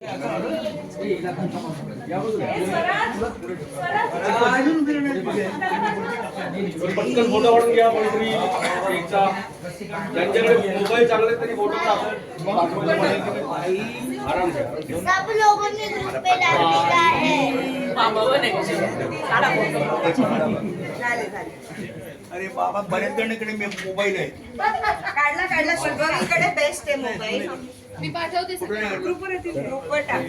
पटकन फोटो काढून घ्या कोणतरी एकचा ज्यांच्याकडे मोबाईल चांगले तरी फोटो आराम से सब लोगों ने ग्रुप पे डाल दिया है। अरे बाबा बऱ्याच जणांकडे मोबाईल आहे. काढला सगळीकडे बेस्ट आहे मोबाईल. मी पाठवते ग्रुपवर येतील, ग्रुपवर टाक.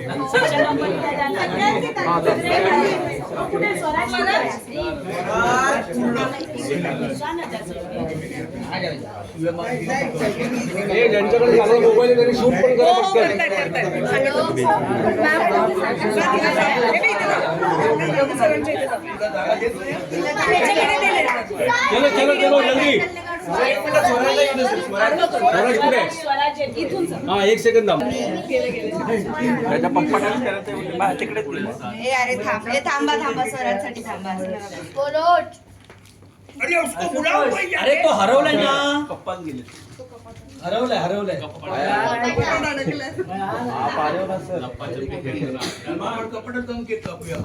ज्यांच्याकडे चांगला मोबाईल आहे त्यांनी शूट पण करा पटकन. चलो चलो चलो जल्दी. स्वराज कुठे? हा एक सेकंद थांब. त्याच्या पप्पा तिकडेच गेले. ए अरे थांबा सरांसाठी थांबा. अरे उसको बुलाओ भाई. अरे तो हरवलाय ना. पप्पाच गेले. हरवलाय कपडे जाऊन केक कापूया.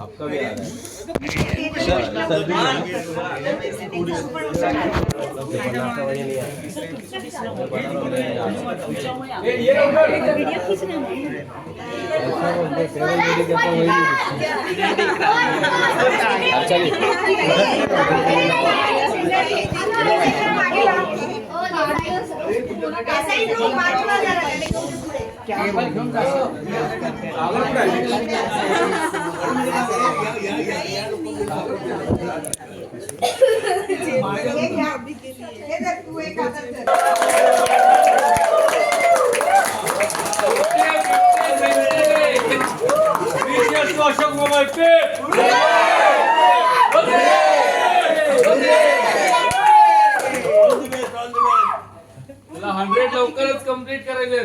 ऐसा ही लोग बाजूला जरा हे जर तू एक हातात धर. अशोक मोबाईल पे 100 लवकरच कंप्लीट करायचे.